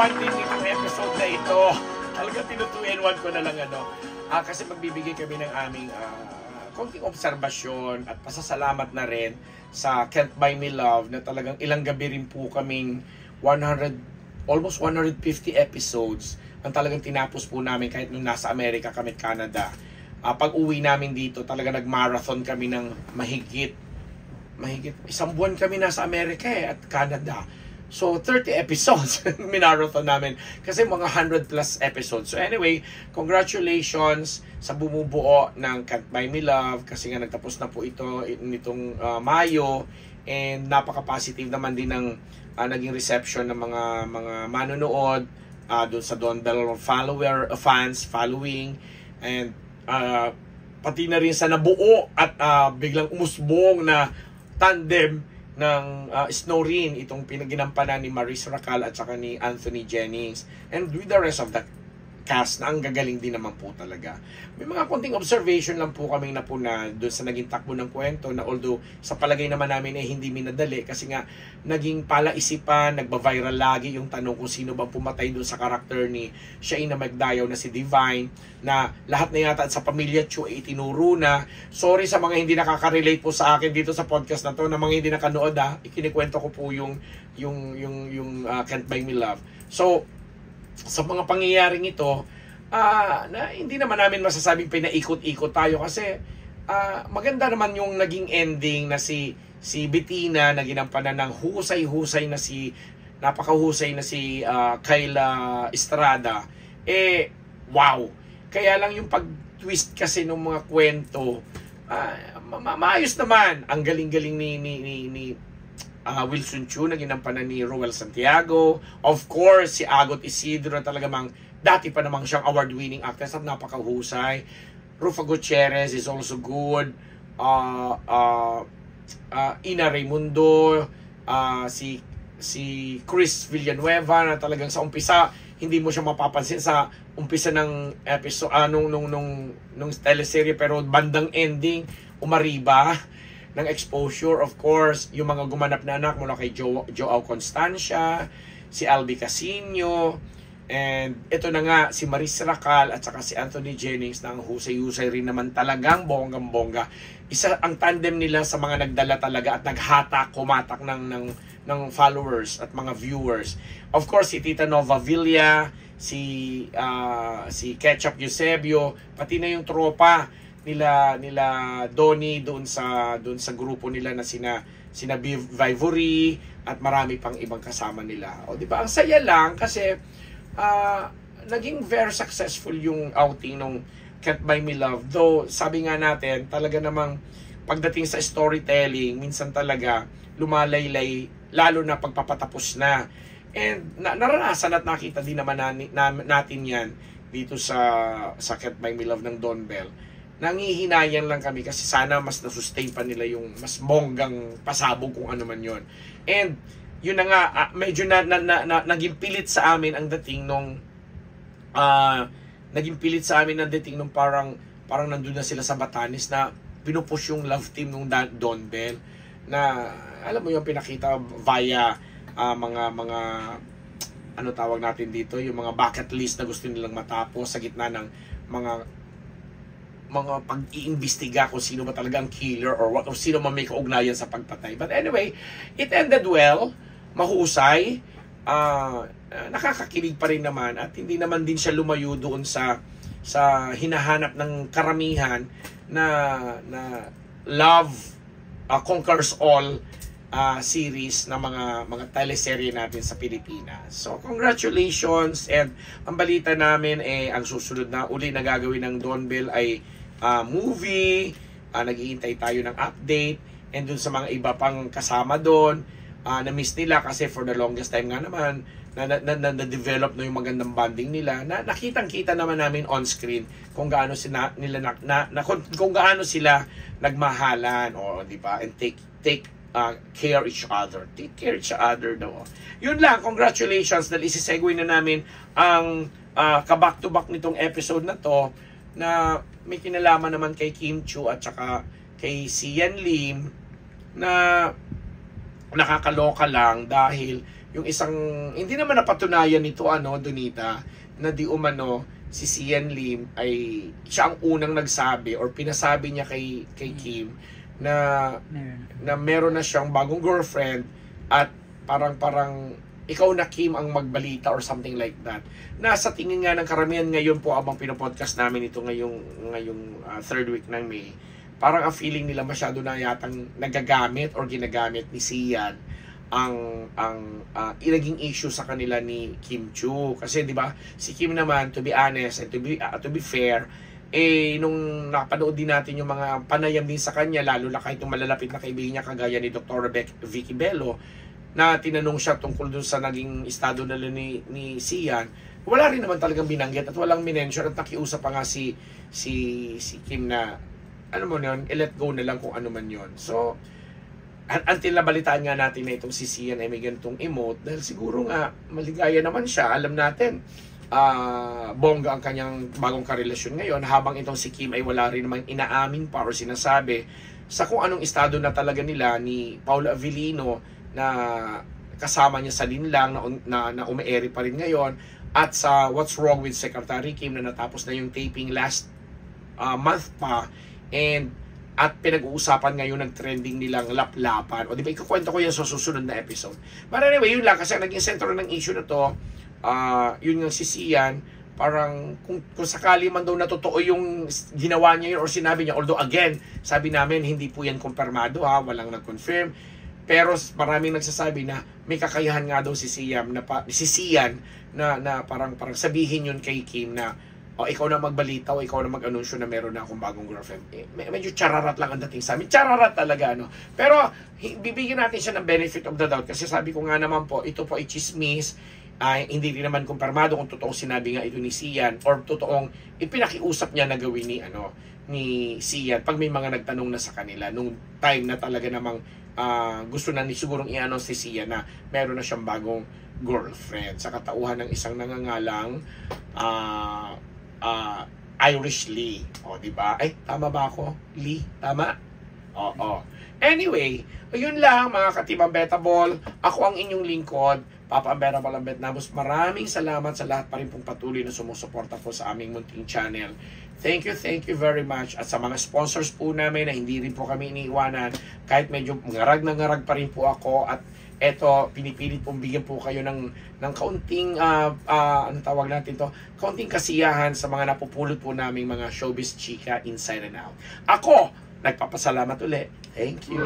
bonding nitong episode na ito. Talaga tinutuin-one ko na lang kasi magbibigay kami ng aming konting obserbasyon at pasasalamat na rin sa Can't Buy Me Love na talagang ilang gabi rin po kaming almost 150 episodes ang talagang tinapos po namin kahit nung nasa Amerika kami, Canada. Pag uwi namin dito, talaga nag-marathon kami ng mahigit isang buwan kami nasa Amerika at Canada. So, 30 episodes minarathon namin. Kasi mga 100 plus episodes. So anyway, congratulations sa bumubuo ng Can't Buy Me Love. Kasi nga nagtapos na po ito nitong Mayo. And napaka-positive naman din ng naging reception ng mga manonood doon sa Don Bell fans following. And pati na rin sa nabuo at biglang umusbong na tandem ng Snow Rin, itong pinaginampanan ni Maris Racal at saka ni Anthony Jennings, and with the rest of the cast na ang gagaling din naman po talaga. May mga konting observation lang po kaming napuna doon sa naging takbo ng kwento na although sa palagay naman namin ay hindi minadali kasi nga naging palaisipan, nagba-viral lagi yung tanong kung sino bang pumatay doon sa karakter ni Shaina Magdayaw na si Divine, na lahat na yata sa pamilya Chu ay itinuro na. Sorry sa mga hindi nakaka-relate po sa akin dito sa podcast na to, na mga hindi nakanood ikinikwento ko po yung Can't Buy Me Love. So sa mga pangyayaring ito, na hindi naman namin masasabing pinaikot-ikot tayo kasi maganda naman yung naging ending na si Bettina na ginampanan ng husay-husay na napakahusay na si Kayla Estrada. Wow! Kaya lang yung pag-twist kasi ng mga kwento, maayos naman. Ang galing-galing ni Wilson Chu na ginampanan ni Roel Santiago. Of course, si Agot Isidro na talaga dati pa namang siyang award-winning actress at napakahusay. Rufa Gutierrez is also good. Ina Raimundo, si Chris Villanueva na talagang sa umpisa hindi mo siya mapapansin sa umpisa ng episode nung teleserye, pero bandang ending umariba ng exposure. Of course, yung mga gumanap na anak mula kay Joao Constancia, si Albi Casino, and ito na nga si Maris Racal at saka si Anthony Jennings na ang husay-husay rin naman talagang bonggang-bongga. Isa ang tandem nila sa mga nagdala talaga at kumatak ng followers at mga viewers. Of course, si Tita Nova Villa, si Ketchup Eusebio, pati na yung tropa nila Donnie doon sa grupo nila na sina Vivory at marami pang ibang kasama nila. O di ba? Ang saya lang kasi naging very successful yung outing nung Can't Buy Me Love. Though sabi nga natin, talaga namang pagdating sa storytelling, minsan talaga lumalaylay lalo na pagpapatapos na. And naranasan at nakita din naman natin yan dito sa Can't Buy Me Love ng Don Bell. Nangihinayan lang kami kasi sana mas nasustain pa nila yung mas bonggang pasabog kung ano man yon. And yun na nga, medyo naging pilit sa amin ang dating nung parang nandun na sila sa Batanes na pinupush yung love team nung Don Bell na alam mo yung pinakita via mga ano tawag natin dito, yung mga bucket list na gusto nilang matapos sa gitna ng mga pag-iimbestiga kung sino ba talaga ang killer or what, o sino man may kaugnayan sa pagpatay. But anyway, it ended well, mahusay, nakakakilig pa rin naman at hindi naman din siya lumayo doon sa hinahanap ng karamihan na love conquers all series na mga teleserye natin sa Pilipinas. So congratulations, and ang balita namin ang susunod na uli na gagawin ng Don Bell ay movie. Nag-iintay tayo ng update, and dun sa mga iba pang kasama doon, na-miss nila kasi for the longest time nga naman na-develop na yung magandang bonding nila, na nakitang-kita naman namin on screen kung gaano kung gaano sila nagmahalan, o di ba, and take care each other. Take care each other daw. Yun lang, congratulations, dahil isi-segue na namin ang kaback-to-back nitong episode na to, na may kinalaman naman kay Kim Chiu at saka kay Sian Lim, na nakakaloka lang dahil yung isang, hindi naman napatunayan nito, Donita, na di umano, si Sian Lim ay siya ang unang nagsabi or pinasabi niya kay Kim na meron na siyang bagong girlfriend at parang ikaw na Kim ang magbalita or something like that. Nasa tingin nga ng karamihan ngayon po abang pinopodcast namin ito ngayong third week ng May, parang ang feeling nila masyado na yatang nagagamit or ginagamit ni Sian ang naging issue sa kanila ni Kim Chiu. Kasi 'di ba, si Kim naman, to be honest and to be fair, nung napanood din natin yung mga panayam din sa kanya, lalo na kahit yung malalapit na kaibigan niya kagaya ni Dr. Vicky Bello, na tinanong siya tungkol dun sa naging estado nila ni Sian, wala rin naman talagang binanggit at walang minention at nakiusap pa nga si Kim na ano mo yun, i-let go na lang kung ano man yun. So, until nabalitaan nga natin na itong si Sian ay may ganitong emote, dahil siguro nga maligaya naman siya, alam natin bongga ang kanyang bagong karelasyon ngayon, habang itong si Kim ay wala rin naman inaamin pa or sinasabi sa kung anong estado na talaga nila ni Paula Avellino na kasama niya sa linlang na umeeri pa rin ngayon, at sa What's Wrong with Secretary Kim na natapos na yung taping last month pa, at pinag-uusapan ngayon ng trending nilang laplapan. O di ba, ikukwento ko yan sa susunod na episode. But anyway, yun lang, kasi naging sentro ng issue na to, yun nga si Sian, parang kung sakali man daw na totoo yung ginawa niya yun or sinabi niya, although again, sabi namin hindi po yan kumpirmado, walang nag-confirm, pero maraming nagsasabi na may kakayahan nga daw si Sian na parang sabihin yun kay Kim na ikaw na magbalita o ikaw na mag-anunsyo na meron na akong bagong girlfriend. Medyo chararat lang ang dating sa amin. Chararat talaga, Pero bibigyan natin siya ng benefit of the doubt kasi sabi ko nga naman po, ito po ay chismis. Hindi rin naman kumpirmado kung totoong sinabi nga ito ni Sian or totoong ipinakiusap niya na gawin ni Sian pag may mga nagtanong na sa kanila nung time na talaga namang gusto na sigurong i-announce si Sian na meron na siyang bagong girlfriend sa katauhan ng isang nangangalang Irish Lee. Di ba? Tama ba ako? Lee? Tama? Oo. Anyway, yun lang mga katibang Betaball. Ako ang inyong lingkod, Papa Ambera Balambet Nabos. Maraming salamat sa lahat pa rin pong patuloy na sumusuporta po sa aming munting channel. Thank you very much. At sa mga sponsors po namin na hindi rin po kami iniiwanan, kahit medyo ngarag na ngarag pa rin po ako, at eto, pinipilit pong bigyan po kayo ng kaunting, ano tawag natin to, kaunting kasiyahan sa mga napupulot po naming mga showbiz chika inside and out. Ako, nagpapasalamat ulit. Thank you.